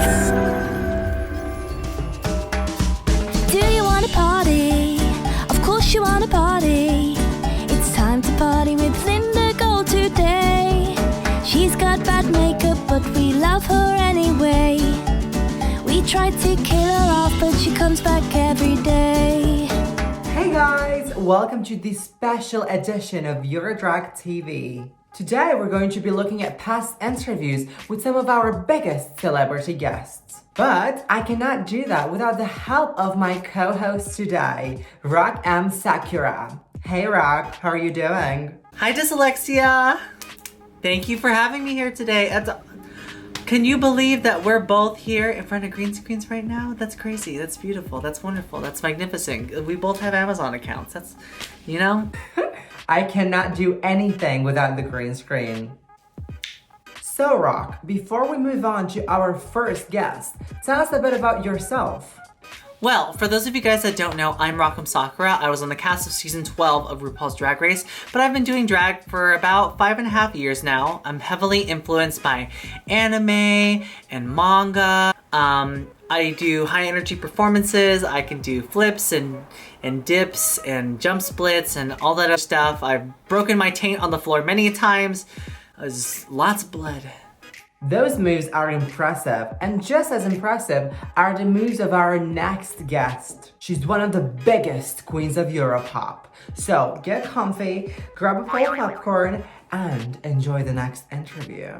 Do you want to party? Of course you want to party. It's time to party with Linda Gold today. She's got bad makeup, but we love her anyway. We tried to kill her off, but she comes back every day. Hey guys, welcome to this special edition of Eurodrag TV. Today we're going to be looking at past interviews with some of our biggest celebrity guests. But I cannot do that without the help of my co-host today, Rock M. Sakura. Hey Rock, how are you doing? Hi Dyslexia! Thank you for having me here today. Can you believe that we're both here in front of green screens right now? That's crazy, that's beautiful, that's wonderful, that's magnificent. We both have Amazon accounts, that's, you know? I cannot do anything without the green screen. So Rock, before we move on to our first guest, tell us a bit about yourself. Well, for those of you guys that don't know, I'm Rock'em Sakura. I was on the cast of season 12 of RuPaul's Drag Race, but I've been doing drag for about 5.5 years now. I'm heavily influenced by anime and manga. I do high energy performances. I can do flips and dips and jump splits and all that other stuff. I've broken my taint on the floor many times. There's lots of blood. Those moves are impressive, and just as impressive are the moves of our next guest. She's one of the biggest queens of Europop. So get comfy, grab a bowl of popcorn, and enjoy the next interview.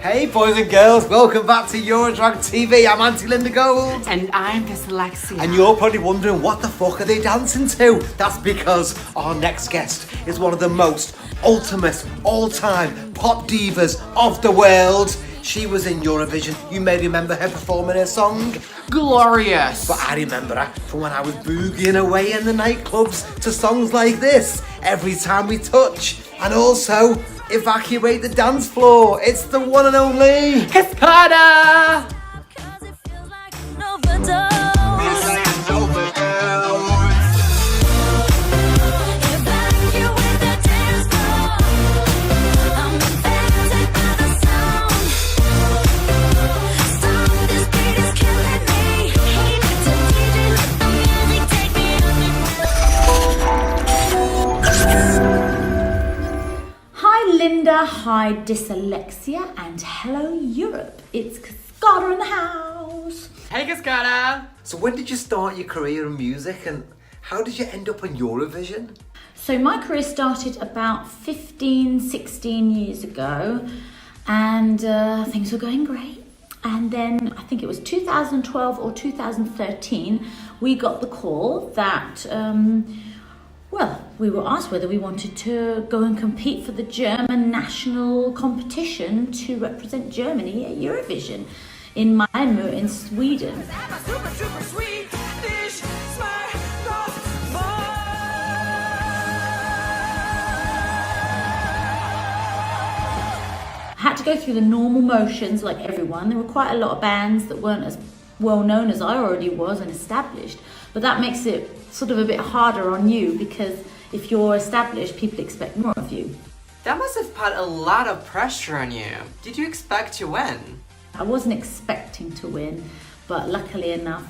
Hey boys and girls, welcome back to Eurodrag TV. I'm Auntie Linda Gold. And I'm Dyslexia. And you're probably wondering, what the fuck are they dancing to? That's because our next guest is one of the most ultimate, all-time pop divas of the world. She was in Eurovision. You may remember her performing her song. Glorious. But I remember her from when I was boogieing away in the nightclubs to songs like this, Every Time We Touch, and also Evacuate the Dance Floor. It's the one and only Cascada. Linda, hi Dyslexia, and hello Europe. It's Cascada in the house. Hey Cascada. So when did you start your career in music, and how did you end up in Eurovision? So my career started about 15, 16 years ago, and things were going great. And then I think it was 2012 or 2013, we got the call that we were asked whether we wanted to go and compete for the German national competition to represent Germany at Eurovision in Malmö in Sweden. I had to go through the normal motions like everyone. There were quite a lot of bands that weren't as well known as I already was and established, but that makes it sort of a bit harder on you, because if you're established, people expect more of you. That must have put a lot of pressure on you. Did you expect to win? I wasn't expecting to win, but luckily enough,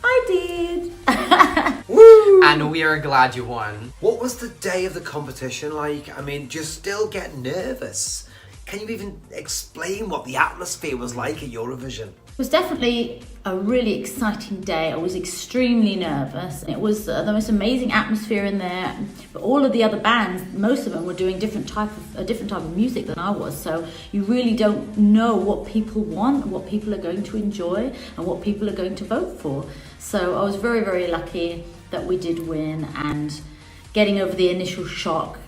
I did. Woo! And we are glad you won. What was the day of the competition like? I mean, do you still get nervous? Can you even explain what the atmosphere was like at Eurovision? It was definitely a really exciting day. I was extremely nervous. It was the most amazing atmosphere in there. But all of the other bands, most of them were doing a different type of music than I was. So you really don't know what people want, what people are going to enjoy, and what people are going to vote for. So I was very, very lucky that we did win, and getting over the initial shock.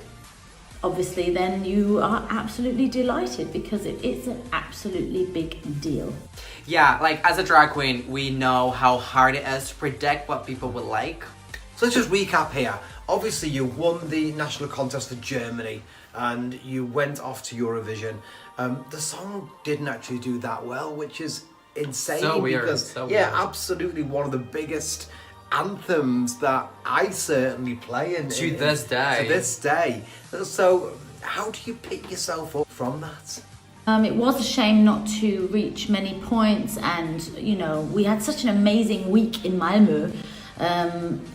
Obviously, then you are absolutely delighted, because it's an absolutely big deal. Yeah, like as a drag queen, we know how hard it is to predict what people would like. So let's just recap here. Obviously, you won the national contest for Germany and you went off to Eurovision. The song didn't actually do that well, which is insane. So weird, Because, so yeah, weird. absolutely one of the biggest anthems that I certainly play To this day. To this day. So how do you pick yourself up from that? It was a shame not to reach many points, and we had such an amazing week in Malmö.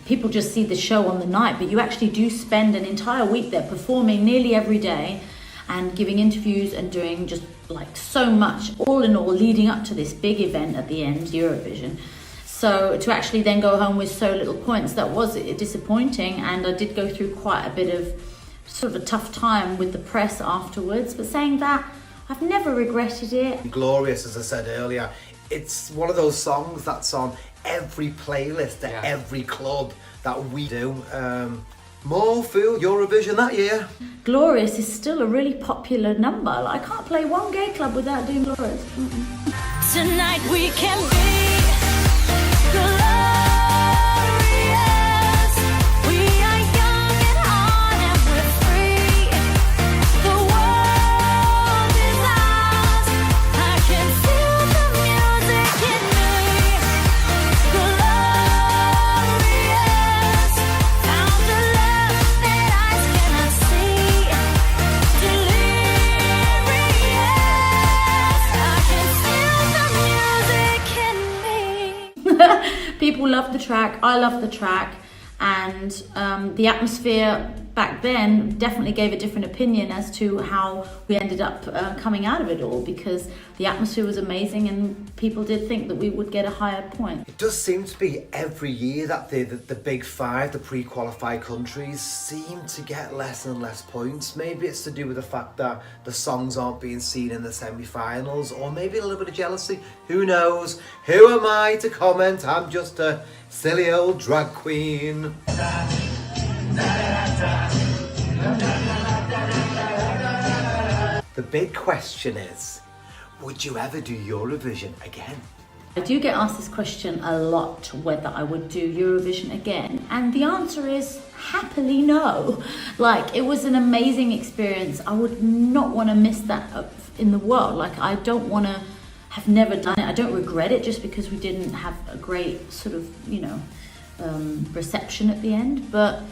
People just see the show on the night, but you actually do spend an entire week there performing nearly every day and giving interviews and doing just like so much, all in all, leading up to this big event at the end, Eurovision. So to actually then go home with so little points, that was disappointing, and I did go through quite a bit of sort of a tough time with the press afterwards. But saying that, I've never regretted it. Glorious, as I said earlier, it's one of those songs that's on every playlist at every club that we do. More for Eurovision that year. Glorious is still a really popular number. Like, I can't play one gay club without doing Glorious. Tonight we can be glorious. We are young and hard and we're free. The world is ours. I can feel the music in me. Glorious. Found the love that eyes cannot see. Delirious. I can feel the music in me. People love the track, I love the track, and the atmosphere back then definitely gave a different opinion as to how we ended up coming out of it all, because the atmosphere was amazing and people did think that we would get a higher point. It does seem to be every year that the big five, the pre-qualified countries, seem to get less and less points. Maybe it's to do with the fact that the songs aren't being seen in the semi-finals, or maybe a little bit of jealousy. Who knows? Who am I to comment? I'm just a silly old drag queen. The big question is, would you ever do Eurovision again? I do get asked this question a lot, whether I would do Eurovision again, and the answer is happily no. Like, it was an amazing experience. I would not want to miss that in the world. Like, I don't want to have never done it. I don't regret it just because we didn't have a great sort of, reception at the end, but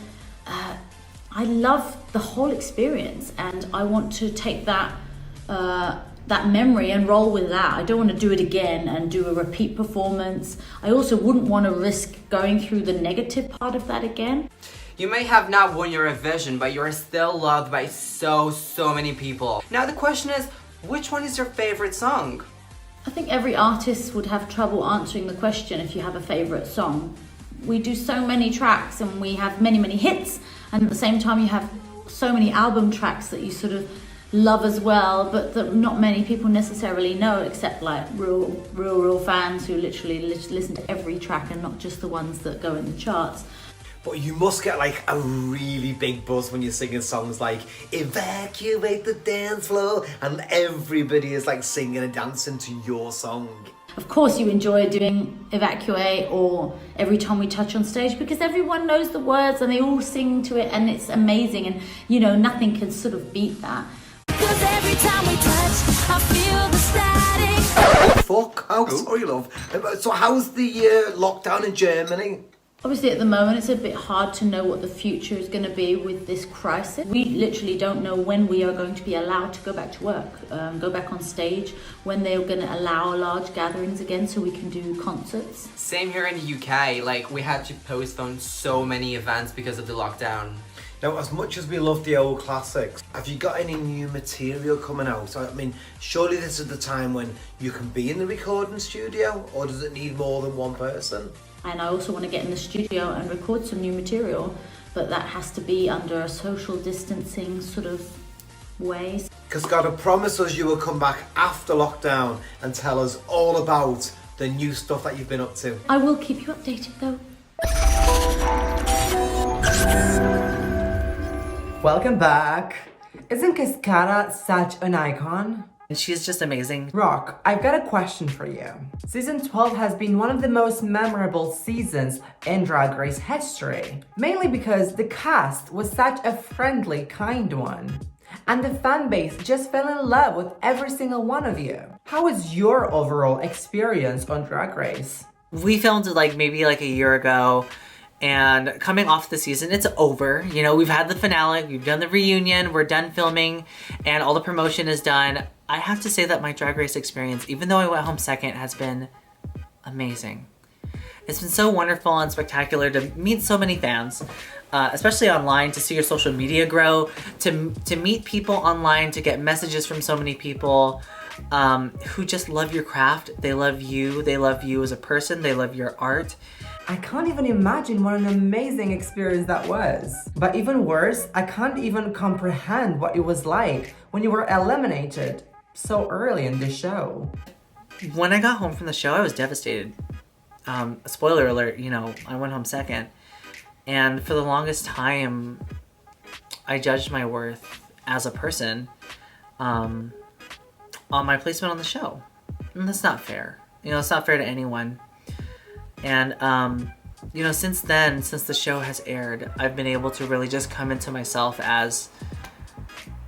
I love the whole experience, and I want to take that memory and roll with that. I don't want to do it again and do a repeat performance. I also wouldn't want to risk going through the negative part of that again. You may have not won Eurovision, but you are still loved by so many people. Now the question is, which one is your favorite song? I think every artist would have trouble answering the question if you have a favorite song. We do so many tracks and we have many hits, and at the same time you have so many album tracks that you sort of love as well, but that not many people necessarily know, except like real fans who literally listen to every track and not just the ones that go in the charts. But you must get like a really big buzz when you're singing songs like Evacuate the Dance Floor, and everybody is like singing and dancing to your song. Of course you enjoy doing Evacuate or Every Time We Touch on Stage, because everyone knows the words and they all sing to it, and it's amazing, and nothing can sort of beat that. Cause every time we touch, I feel the static. Fuck, oh, sorry love. So how's the lockdown in Germany? Obviously at the moment it's a bit hard to know what the future is going to be with this crisis. We literally don't know when we are going to be allowed to go back to work, go back on stage, when they're going to allow large gatherings again so we can do concerts. Same here in the UK, like we had to postpone so many events because of the lockdown. Now, as much as we love the old classics, have you got any new material coming out? I mean, surely this is the time when you can be in the recording studio, or does it need more than one person? And I also want to get in the studio and record some new material, but that has to be under a social distancing sort of way. Cascada, promise us you will come back after lockdown and tell us all about the new stuff that you've been up to. I will keep you updated though. Welcome back. Isn't Cascada such an icon? And she's just amazing. Rock, I've got a question for you. Season 12 has been one of the most memorable seasons in Drag Race history, mainly because the cast was such a friendly, kind one. And the fan base just fell in love with every single one of you. How was your overall experience on Drag Race? We filmed like maybe like a year ago, and coming off the season, it's over. You know, we've had the finale, we've done the reunion, we're done filming, and all the promotion is done. I have to say that my Drag Race experience, even though I went home second, has been amazing. It's been so wonderful and spectacular to meet so many fans, especially online, to see your social media grow, to meet people online, to get messages from so many people who just love your craft. They love you as a person, they love your art. I can't even imagine what an amazing experience that was. But even worse, I can't even comprehend what it was like when you were eliminated so early in the show. When I got home from the show, I was devastated. Spoiler alert, you know, I went home second. And for the longest time, I judged my worth as a person on my placement on the show. And that's not fair. You know, it's not fair to anyone. And, you know, since then, since the show has aired, I've been able to really just come into myself as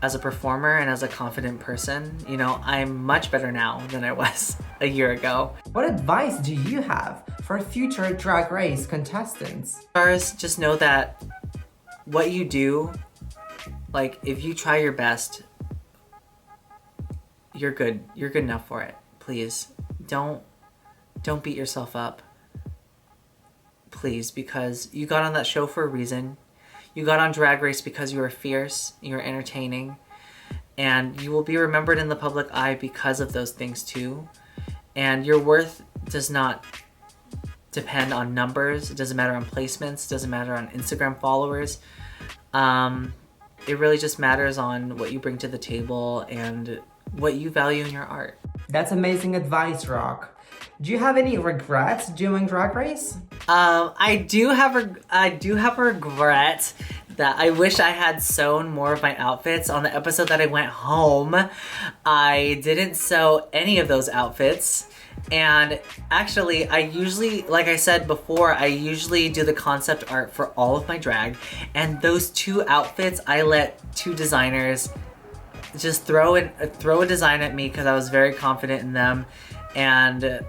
a performer and as a confident person. You know, I'm much better now than I was a year ago. What advice do you have for future Drag Race contestants? First, just know that what you do, like, if you try your best, you're good. You're good enough for it. Please, don't beat yourself up. Please, because you got on that show for a reason. You got on Drag Race because you were fierce, you were entertaining, and you will be remembered in the public eye because of those things too. And your worth does not depend on numbers. It doesn't matter on placements. It doesn't matter on Instagram followers. It really just matters on what you bring to the table and what you value in your art. That's amazing advice, Rock. Do you have any regrets doing Drag Race? I do have a regret that I wish I had sewn more of my outfits. On the episode that I went home, I didn't sew any of those outfits. And actually, I usually, like I said before, I usually do the concept art for all of my drag. And those two outfits, I let two designers just throw a design at me because I was very confident in them. And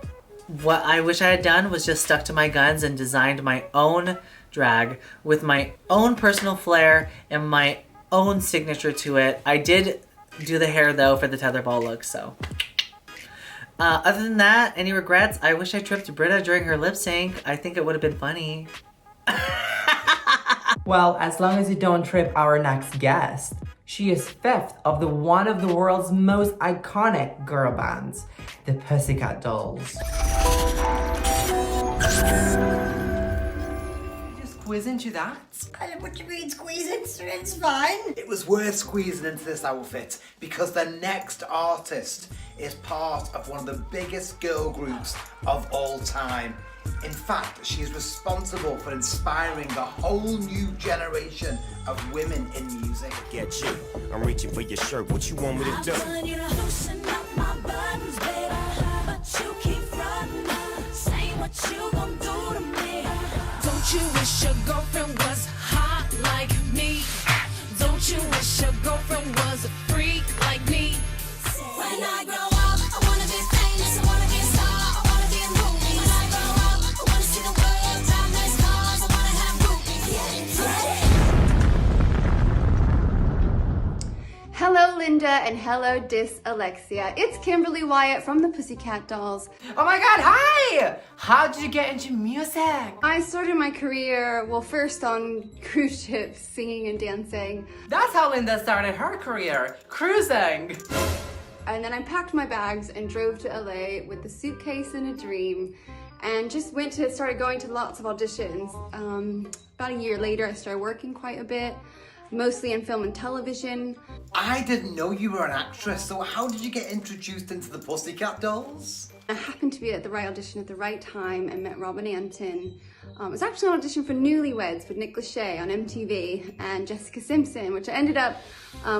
what I wish I had done was just stuck to my guns and designed my own drag with my own personal flair and my own signature to it. I did do the hair though for the tetherball look, so. Other than that, any regrets? I wish I tripped Britta during her lip sync. I think it would have been funny. Well, as long as you don't trip our next guest. She is fifth of one of the world's most iconic girl bands, the Pussycat Dolls. You just squeeze into that? I don't know what you mean squeezing, it's fine. It was worth squeezing into this outfit because the next artist is part of one of the biggest girl groups of all time. In fact, she's responsible for inspiring a whole new generation of women in music. Get you. I'm reaching for your shirt. What you want me to do? telling you to loosen up my buttons, baby. But you keep running, saying what you gon' do to me. Don't you wish your girlfriend was hot like me? Don't you wish your girlfriend was a freak like me? When I grow up, I wanna be famous, I wanna be a star, I wanna be in movies. When I grow up, I wanna see the world, drive nice cars, I wanna have groupies. Hello Linda and hello Dis Alexia. It's Kimberly Wyatt from the Pussycat Dolls. Oh my god, hi! How did you get into music? I started my career, well, first on cruise ships, singing and dancing. That's how Linda started her career, cruising. And then I packed my bags and drove to LA with a suitcase and a dream and just started going to lots of auditions. About a year later, I started working quite a bit, mostly in film and television. I didn't know you were an actress, so how did you get introduced into the Pussycat Dolls? I happened to be at the right audition at the right time and met Robin Anton. It was actually an audition for Newlyweds with Nick Lachey on MTV and Jessica Simpson, which I ended up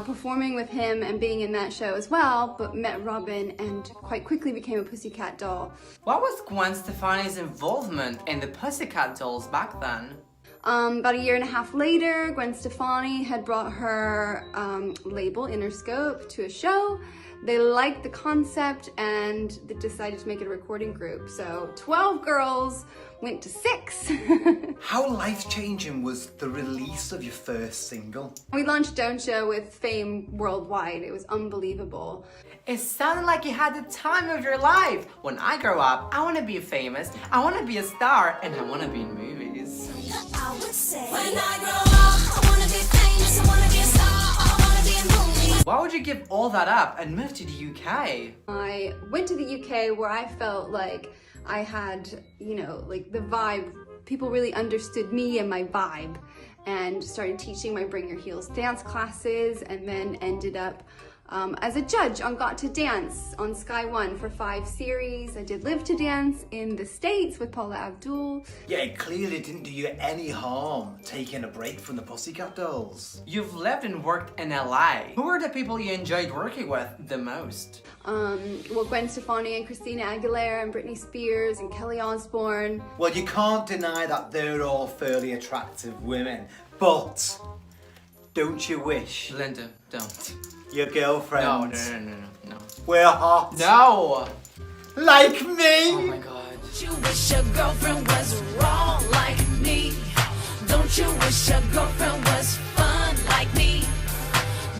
performing with him and being in that show as well, but met Robin and quite quickly became a Pussycat Doll. What was Gwen Stefani's involvement in the Pussycat Dolls back then? About a year and a half later, Gwen Stefani had brought her label, Interscope, to a show. They liked the concept and they decided to make it a recording group. So 12 girls went to 6. How life-changing was the release of your first single? We launched Don't Ya with fame worldwide. It was unbelievable. It sounded like you had the time of your life. When I grow up, I want to be famous, I want to be a star, and I want to be in movies. I would say, when I grow up, I wanna be famous, I wanna be a star, I wanna be in movies. Why would you give all that up and move to the UK? I went to the UK where I felt like I had, you know, like the vibe. People really understood me and my vibe, and started teaching my Bring Your Heels dance classes, and then ended up as a judge on Got to Dance on Sky One for 5 series. I did Live to Dance in the States with Paula Abdul. Yeah, it clearly didn't do you any harm taking a break from the Pussycat Dolls. You've lived and worked in LA. Who are the people you enjoyed working with the most? Well, Gwen Stefani and Christina Aguilera and Britney Spears and Kelly Osbourne. Well, you can't deny that they're all fairly attractive women, but don't you wish Linda, don't. your No, girlfriends no. were hot No! like me? Oh my god. Don't you wish your girlfriend was wrong like me? Don't you wish your girlfriend was fun like me?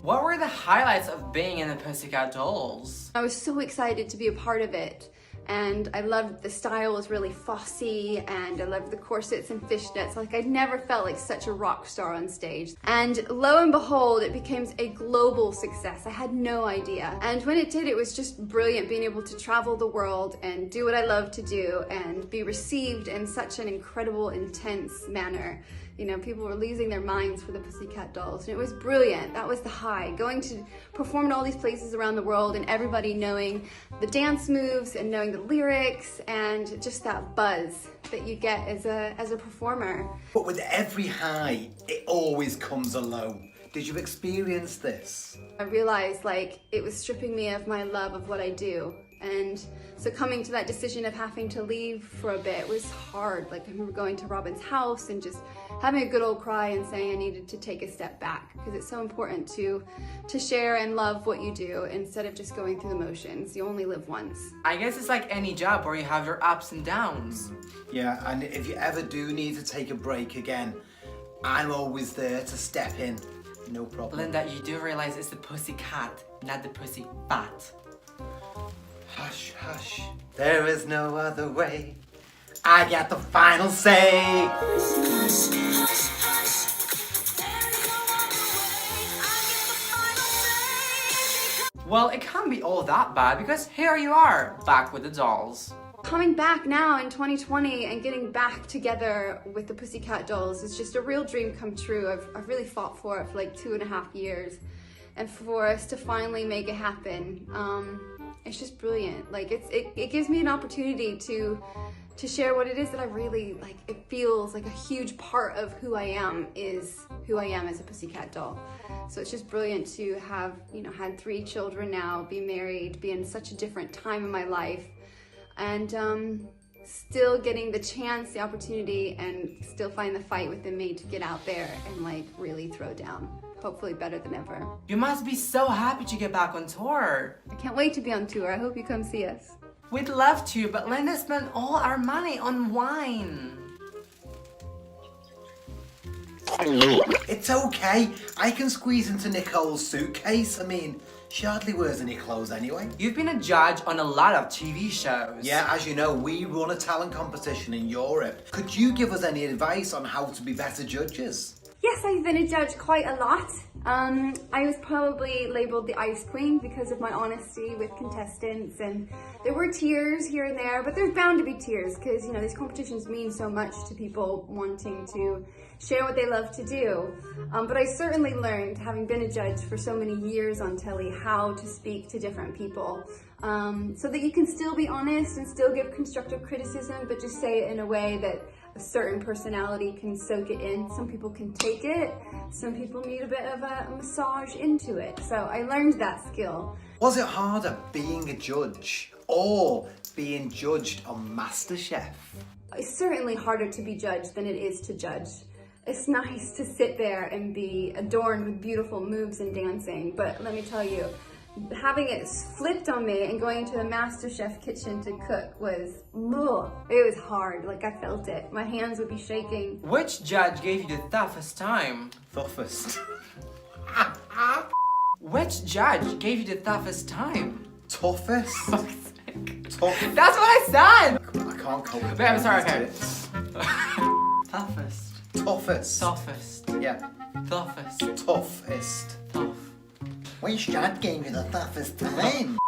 What were the highlights of being in the Pussycat Dolls? I was so excited to be a part of it. And I loved the style was really fussy, and I loved the corsets and fishnets. Like, I'd never felt like such a rock star on stage. And lo and behold, it became a global success. I had no idea. And when it did, it was just brilliant being able to travel the world and do what I love to do and be received in such an incredible, intense manner. You know, people were losing their minds for the Pussycat Dolls, and it was brilliant. That was the high. Going to perform in all these places around the world and everybody knowing the dance moves and knowing the lyrics and just that buzz that you get as a performer. But with every high, it always comes a low. Did you experience this? I realized like it was stripping me of my love of what I do. And so coming to that decision of having to leave for a bit was hard. Like, I remember going to Robin's house and just having a good old cry and saying I needed to take a step back, because it's so important to share and love what you do instead of just going through the motions. You only live once. I guess it's like any job where you have your ups and downs. Yeah, and if you ever do need to take a break again, I'm always there to step in. No problem. Linda, you do realize it's the Pussycat, not the Pussy Fat. Hush, hush, there is no other way. I got the final say. Well, it can't be all that bad, because here you are, back with the dolls. Coming back now in 2020 and getting back together with the Pussycat Dolls is just a real dream come true. I've really fought for it for like 2.5 years. And for us to finally make it happen, it's just brilliant. Like, it gives me an opportunity to share what it is that I really like. It feels like a huge part of who I am is who I am as a Pussycat Doll. So it's just brilliant to have, you know, had 3 children now, be married, be in such a different time in my life, and still getting the chance, the opportunity, and still find the fight within me to get out there and like really throw down. Hopefully better than ever. You must be so happy to get back on tour. I can't wait to be on tour. I hope you come see us. We'd love to, but Linda spent all our money on wine. It's okay. I can squeeze into Nicole's suitcase. I mean, she hardly wears any clothes anyway. You've been a judge on a lot of TV shows. Yeah, as you know, we run a talent competition in Europe. Could you give us any advice on how to be better judges? Yes, I've been a judge quite a lot. I was probably labeled the Ice Queen because of my honesty with contestants, and there were tears here and there, but there's bound to be tears because, you know, these competitions mean so much to people wanting to share what they love to do. But I certainly learned, having been a judge for so many years on telly, how to speak to different people so that you can still be honest and still give constructive criticism, but just say it in a way that a certain personality can soak it in. Some people can take it, some people need a bit of a massage into it. So I learned that skill. Was it harder being a judge or being judged on MasterChef? It's certainly harder to be judged than it is to judge. it's nice to sit there and be adorned with beautiful moves and dancing, but let me tell you, having it flipped on me and going into the MasterChef kitchen to cook was, ugh, it was hard. Like, I felt it. My hands would be shaking. Which judge gave you the toughest time? Toughest. Which judge gave you the toughest time? Toughest? Tough. That's what I said! I can't cope with Wait, I'm sorry, it. Toughest. Toughest. Toughest. Yeah. Toughest. Toughest. Tough. Which judge gave you the toughest time?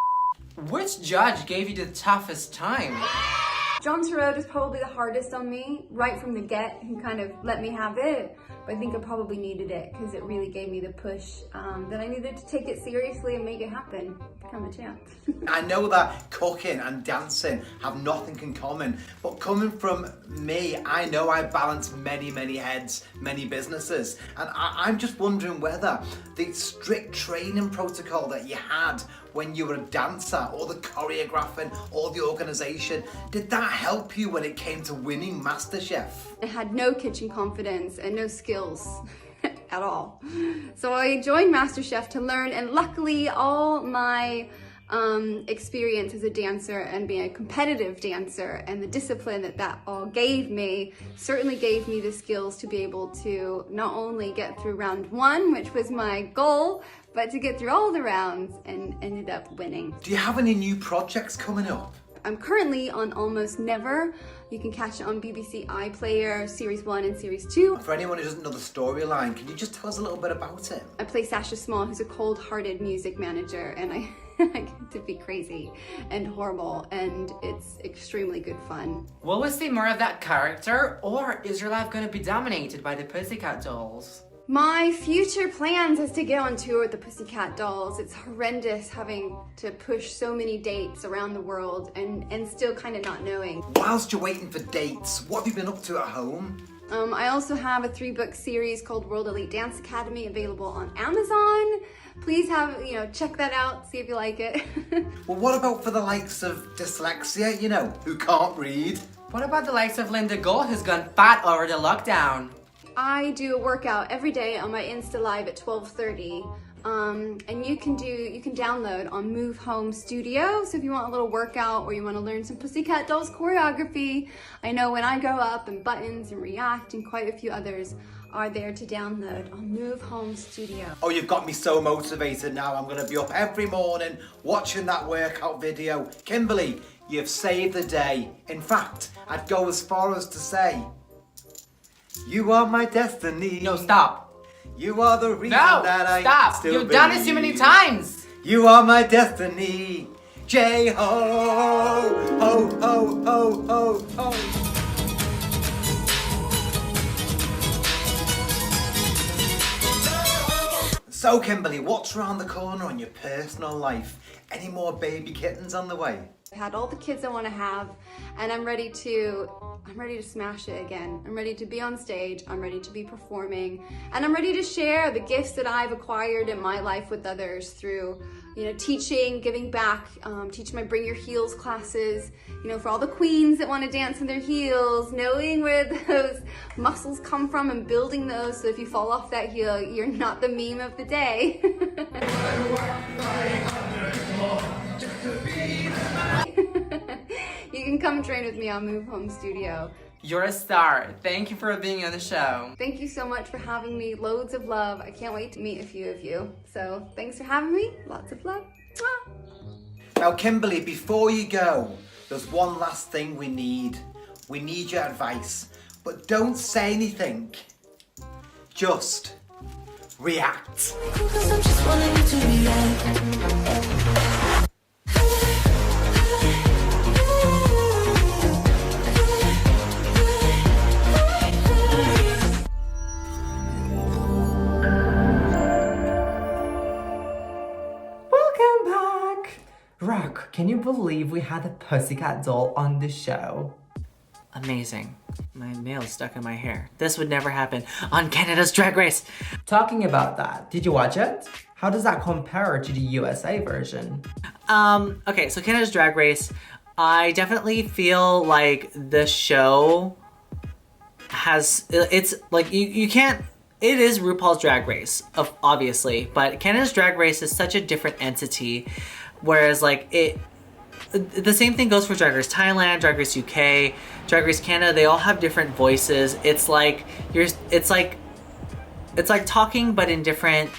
Which judge gave you the toughest time? John Turod was probably the hardest on me right from the get. He kind of let me have it, but I think I probably needed it because it really gave me the push that I needed to take it seriously and make it happen, become a champ. I know that cooking and dancing have nothing in common, but coming from me, I know I balance many heads, many businesses, and I'm just wondering whether the strict training protocol that you had when you were a dancer, or the choreographing, or the organisation, did that help you when it came to winning MasterChef? I had no kitchen confidence and no skills at all. So I joined MasterChef to learn, and luckily all my experience as a dancer and being a competitive dancer and the discipline that all gave me certainly gave me the skills to be able to not only get through round 1, which was my goal, but to get through all the rounds and ended up winning. Do you have any new projects coming up? I'm currently on Almost Never. You can catch it on BBC iPlayer, Series 1 and Series 2. For anyone who doesn't know the storyline, can you just tell us a little bit about it? I play Sasha Small, who's a cold-hearted music manager, and I get to be crazy and horrible, and it's extremely good fun. Will we see more of that character, or is your life going to be dominated by the Pussycat Dolls? My future plans is to get on tour with the Pussycat Dolls. It's horrendous having to push so many dates around the world and still kind of not knowing. Whilst you're waiting for dates, what have you been up to at home? I also have a 3-book series called World Elite Dance Academy available on Amazon. Please check that out, see if you like it. Well, what about for the likes of dyslexia, who can't read? What about the likes of Linda Gold, who's gone fat over the lockdown? I do a workout every day on my Insta Live at 12:30, and you can download on Move Home Studio. So if you want a little workout or you want to learn some Pussycat Dolls choreography, I know When I Go Up and Buttons and React and quite a few others are there to download on Move Home Studio. Oh, you've got me so motivated now. I'm going to be up every morning watching that workout video. Kimberly, you've saved the day. In fact, I'd go as far as to say, you are my destiny. No, stop. You are the reason No, that I stop. still You've done it too many times. You are my destiny. J-ho, ho, ho, ho, ho, ho. So, Kimberly, what's around the corner on your personal life? Any more baby kittens on the way? I've had all the kids I want to have, and I'm ready to smash it again. I'm ready to be on stage, I'm ready to be performing, and I'm ready to share the gifts that I've acquired in my life with others through, teaching, giving back, teaching my Bring Your Heels classes, for all the queens that want to dance in their heels, knowing where those muscles come from and building those so if you fall off that heel, you're not the meme of the day. You can come train with me on Move Home Studio. You're a star. Thank you for being on the show. Thank you so much for having me. Loads of love. I can't wait to meet a few of you. So thanks for having me. Lots of love. Mwah. Now, Kimberly, before you go, there's one last thing we need. We need your advice. But don't say anything. Just react. Rock, can you believe we had a Pussycat Doll on the show? Amazing. My nail is stuck in my hair. This would never happen on Canada's Drag Race. Talking about that, did you watch it? How does that compare to the USA version? Okay, so Canada's Drag Race, I definitely feel like the show it's like you can't. It is RuPaul's Drag Race, obviously, but Canada's Drag Race is such a different entity, whereas like the same thing goes for Drag Race Thailand, Drag Race UK, Drag Race Canada. They all have different voices. It's like talking but in different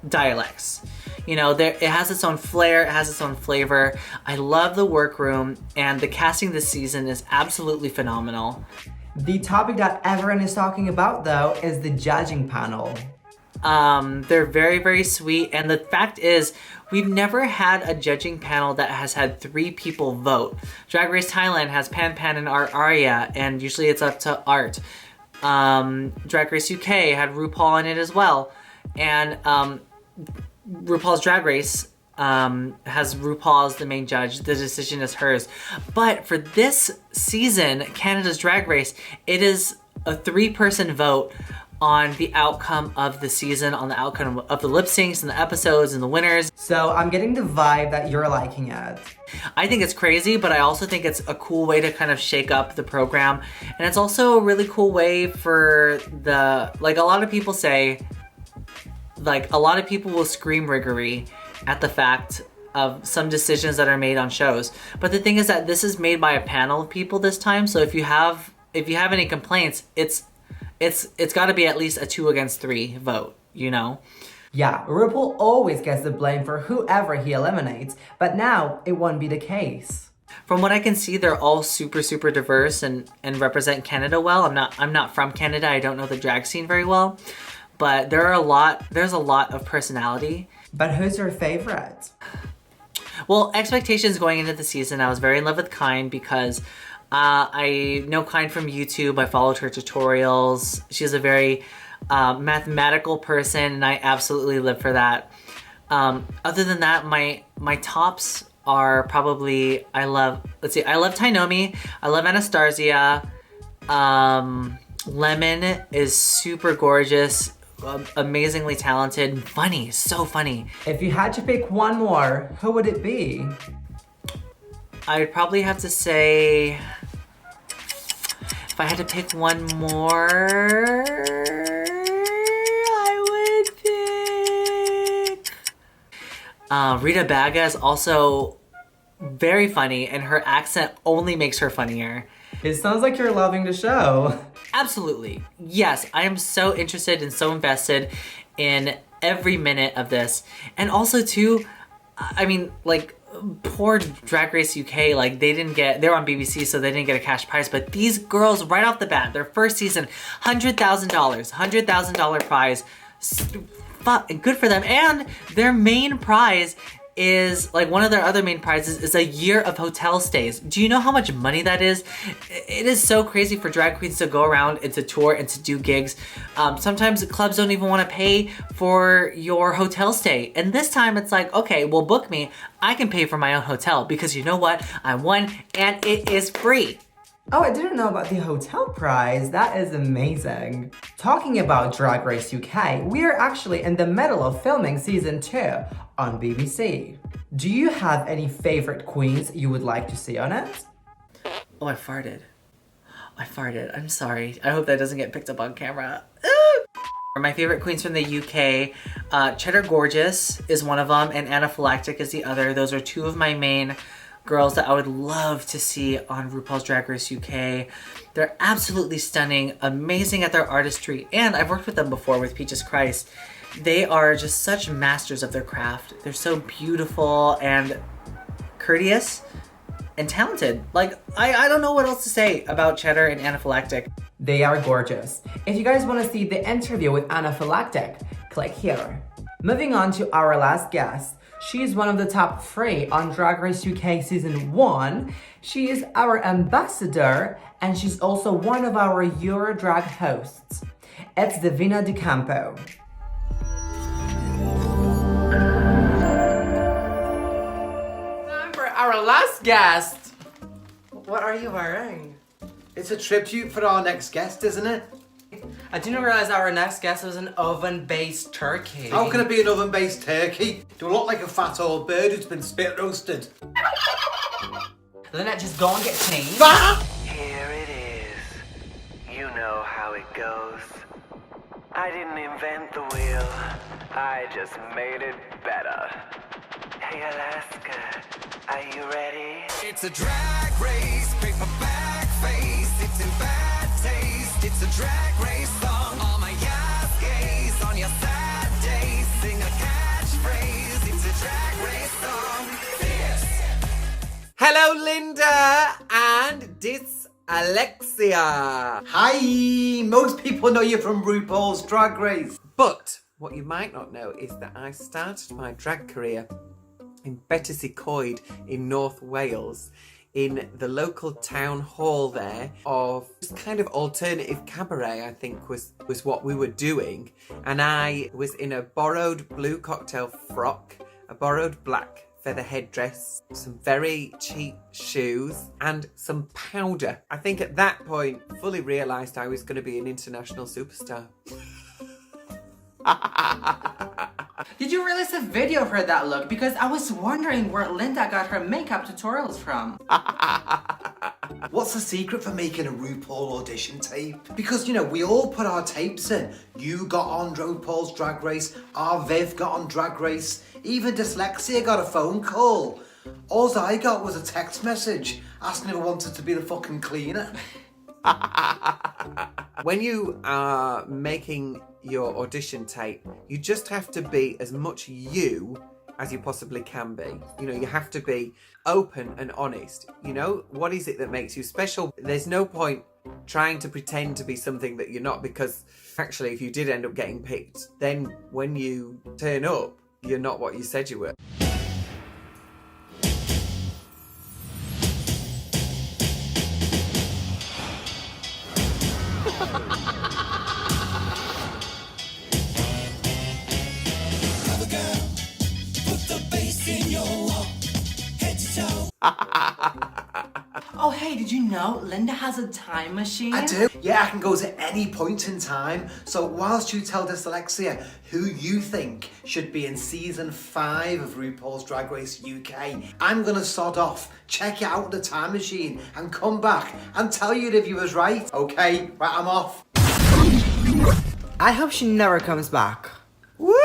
dialects. You know, it has its own flair, it has its own flavor. I love the workroom, and the casting this season is absolutely phenomenal. The topic that everyone is talking about, though, is the judging panel. They're very, very sweet, and the fact is, we've never had a judging panel that has had 3 people vote. Drag Race Thailand has Pan Pan and Art Aria, and usually it's up to Art. Drag Race UK had RuPaul in it as well, and RuPaul's Drag Race has RuPaul as the main judge. The decision is hers. But for this season, Canada's Drag Race, it is a 3-person vote on the outcome of the season, on the outcome of the lip syncs and the episodes and the winners. So I'm getting the vibe that you're liking it. I think it's crazy, but I also think it's a cool way to kind of shake up the program. And it's also a really cool way for like a lot of people say, like a lot of people will scream riggery at the fact of some decisions that are made on shows. But the thing is that this is made by a panel of people this time. So if you have any complaints, it's got to be at least a 2 against 3 vote, you know? Yeah, RuPaul always gets the blame for whoever he eliminates, but now it won't be the case. From what I can see, they're all super, super diverse and represent Canada well. I'm not from Canada. I don't know the drag scene very well, but there's a lot of personality. But who's your favorite? Well, expectations going into the season, I was very in love with Kind because I know Kind from YouTube. I followed her tutorials. She's a very mathematical person, and I absolutely live for that. Other than that, my tops are probably, I love Tainomi, I love Anastasia, Lemon is super gorgeous, amazingly talented, funny, so funny. If you had to pick one more, who would it be? I'd probably have to say, if I had to pick one more, I would pick Rita Baga is also very funny, and her accent only makes her funnier. It sounds like you're loving the show. Absolutely. Yes, I am so interested and so invested in every minute of this. And also too, I mean, like, poor Drag Race UK, like they're on BBC, so they didn't get a cash prize, but these girls right off the bat, their first season, $100,000 prize. Good for them. And their main prize is, like, one of their other main prizes is a year of hotel stays. Do you know how much money that is? It is so crazy for drag queens to go around and to tour and to do gigs. Sometimes clubs don't even want to pay for your hotel stay. And this time it's like, okay, well, book me. I can pay for my own hotel because you know what? I won and it is free. Oh, I didn't know about the hotel prize. That is amazing. Talking about Drag Race UK, we are actually in the middle of filming season 2 on BBC. Do you have any favorite queens you would like to see on it? Oh, I farted. I'm sorry. I hope that doesn't get picked up on camera. My favorite queens from the UK, Cheddar Gorgeous is one of them, and Anaphylactic is the other. Those are 2 of my main girls that I would love to see on RuPaul's Drag Race UK. They're absolutely stunning, amazing at their artistry, and I've worked with them before with Peaches Christ. They are just such masters of their craft. They're so beautiful and courteous and talented. Like, I don't know what else to say about Cheddar and Anaphylactic. They are gorgeous. If you guys want to see the interview with Anaphylactic, click here. Moving on to our last guest. She's one of the top 3 on Drag Race UK Season 1. She is our ambassador, and she's also one of our Eurodrag hosts. It's Divina DeCampo. Time for our last guest. What are you wearing? It's a tribute for our next guest, isn't it? I didn't realize our next guest was an oven-based turkey. How can it be an oven-based turkey? Do I look like a fat old bird who's been spit roasted? Lynette, just go and get changed. Ah! Here it is. You I didn't invent the wheel, I just made it better. Hey Alaska, are you ready? It's a drag race, paperback face. It's in bad taste. It's a drag race song. All my yes gays on your sad days. Sing a catchphrase. It's a drag race song. Fierce. Hello, Linda and Alexia. Hi! Most people know you from RuPaul's Drag Race. But what you might not know is that I started my drag career in Betty's Coed in North Wales, in the local town hall there of just kind of alternative cabaret, I think was what we were doing. And I was in a borrowed blue cocktail frock, a borrowed black feather headdress, some very cheap shoes and some powder. I think at that point fully realised I was going to be an international superstar. Did you release a video for that look? Because I was wondering where Linda got her makeup tutorials from. What's the secret for making a RuPaul audition tape? Because, you know, we all put our tapes in. You got on RuPaul's Drag Race, our Viv got on Drag Race, even Dyslexia got a phone call. All I got was a text message asking if I wanted to be the fucking cleaner. When you are making your audition tape, you just have to be as much you as you possibly can be. You know, you have to be open and honest. You know, what is it that makes you special? There's no point trying to pretend to be something that you're not, because actually if you did end up getting picked, then when you turn up, you're not what you said you were. Oh hey, did you know Linda has a time machine? I do. Yeah, I can go to any point in time. So whilst you tell Dyslexia who you think should be in season 5 of RuPaul's Drag Race UK, I'm gonna sod off, check it out with the time machine and come back and tell you if you was right. Okay, right, I'm off. I hope she never comes back. Woo!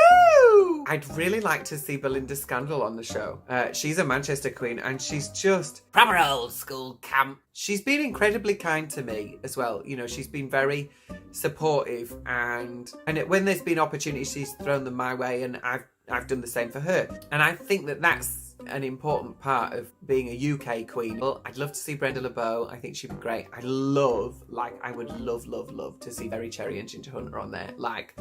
I'd really like to see Belinda Scandal on the show. She's a Manchester queen and she's just proper old school camp. She's been incredibly kind to me as well. You know, she's been very supportive and when there's been opportunities, she's thrown them my way and I've done the same for her. And I think that that's an important part of being a UK queen. Well, I'd love to see Brenda LeBeau. I think she'd be great. I would love to see Very Cherry and Ginger Hunter on there. Like,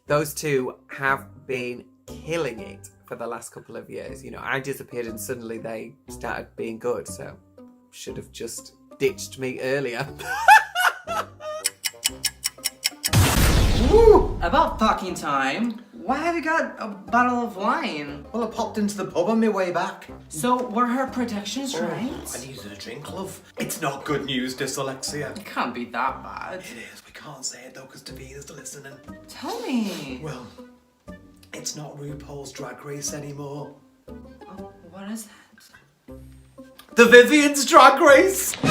those two have been killing it for the last couple of years. You know, I disappeared and suddenly they started being good, so should have just ditched me earlier. Woo! About fucking time. Why have you got a bottle of wine? Well, I popped into the pub on my way back. So were her predictions right? I needed a drink, love. It's not good news, Dyslexia. It can't be that bad. It is. We can't say it though, because Davina's listening. Tell me. Well, it's not RuPaul's Drag Race anymore. Oh, what is that? The Vivian's Drag Race! No!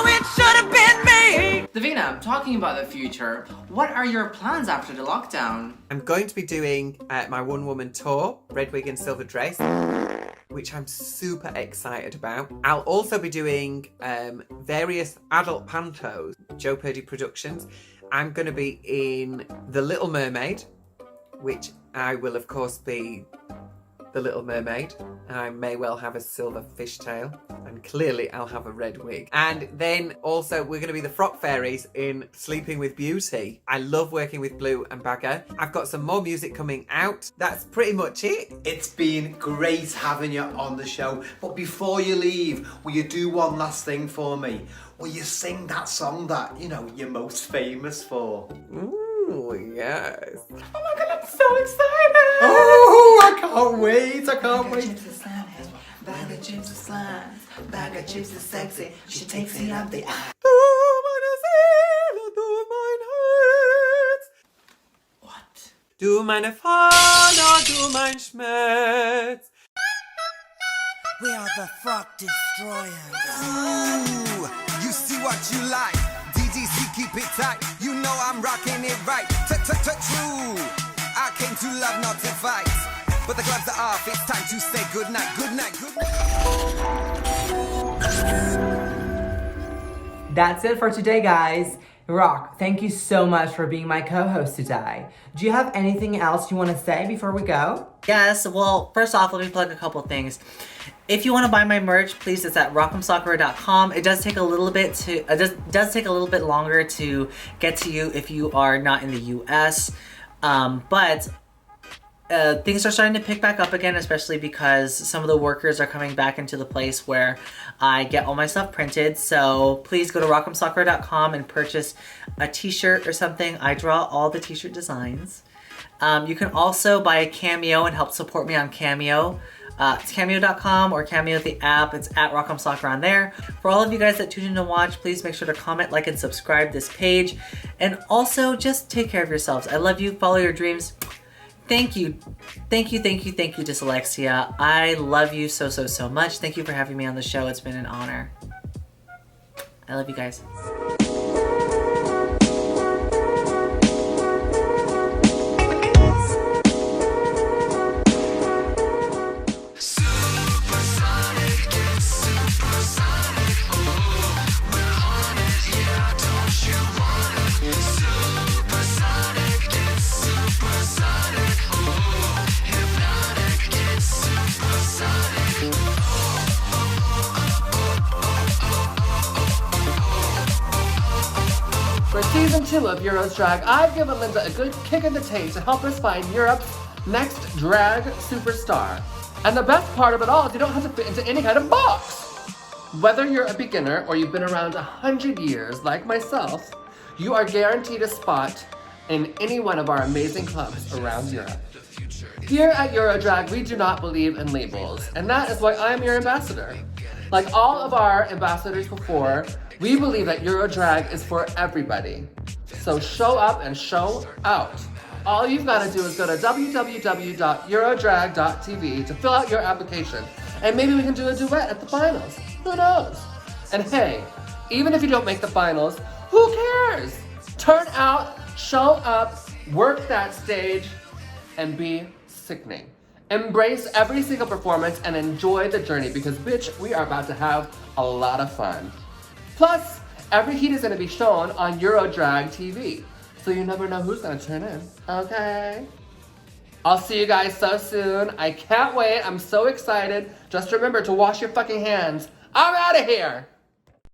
It should have been me! Davina, talking about the future, what are your plans after the lockdown? I'm going to be doing my one-woman tour, Red Wig and Silver Dress, which I'm super excited about. I'll also be doing various adult pantos, Joe Purdy Productions. I'm going to be in The Little Mermaid, which I will of course be the Little Mermaid. I may well have a silver fishtail, and clearly I'll have a red wig. And then also we're going to be the Frock Fairies in Sleeping with Beauty. I love working with Blue and Bagger. I've got some more music coming out. That's pretty much it. It's been great having you on the show, but before you leave, will you do one last thing for me? Will you sing that song that, you know, you're most famous for? Ooh, yes. Oh my god, I'm so excited! Oh, I can't wait, I can't wait. Chips is slimy, bag of chips is slime, bag of chips is sexy, she takes it up the eye. What? Du meine Fahne, du mein Schmerz. We are the Frock Destroyers. Ooh, you see what you like. DDC keep it tight. You know I'm rocking it right. True. I came to love, not to fight. But the gloves are off, it's time to say goodnight, goodnight, goodnight. That's it for today, guys. Rock, thank you so much for being my co-host today. Do you have anything else you want to say before we go? Yes, well, first off, let me plug a couple things. If you want to buy my merch, please, it's at rockemsakura.com. It does take a little bit does take a little bit longer to get to you if you are not in the US. But things are starting to pick back up again, especially because some of the workers are coming back into the place where I get all my stuff printed. So please go to rockemsakura.com and purchase a t-shirt or something. I draw all the t-shirt designs. You can also buy a Cameo and help support me on Cameo. It's cameo.com or Cameo the app. It's at rockemsakura on there. For all of you guys that tune in to watch, please make sure to comment, like, and subscribe this page. And also, just take care of yourselves. I love you. Follow your dreams. Thank you to Dyslexia. I love you so much. Thank you for having me on the show. It's been an honor. I love you guys. For season 2 of Euro's Drag, I've given Linda a good kick in the taint to help us find Europe's next drag superstar. And the best part of it all is you don't have to fit into any kind of box. Whether you're a beginner or you've been around 100 years, like myself, you are guaranteed a spot in any one of our amazing clubs around Europe. Here at Eurodrag, we do not believe in labels, and that is why I'm your ambassador. Like all of our ambassadors before, we believe that Eurodrag is for everybody. So show up and show out. All you've got to do is go to www.eurodrag.tv to fill out your application, and maybe we can do a duet at the finals. Who knows? And hey, even if you don't make the finals, who cares? Turn out, show up, work that stage, and be sickening. Embrace every single performance and enjoy the journey because, bitch, we are about to have a lot of fun. Plus, every heat is going to be shown on Eurodrag TV, so you never know who's going to turn in, okay? I'll see you guys so soon. I can't wait. I'm so excited. Just remember to wash your fucking hands. I'm out of here.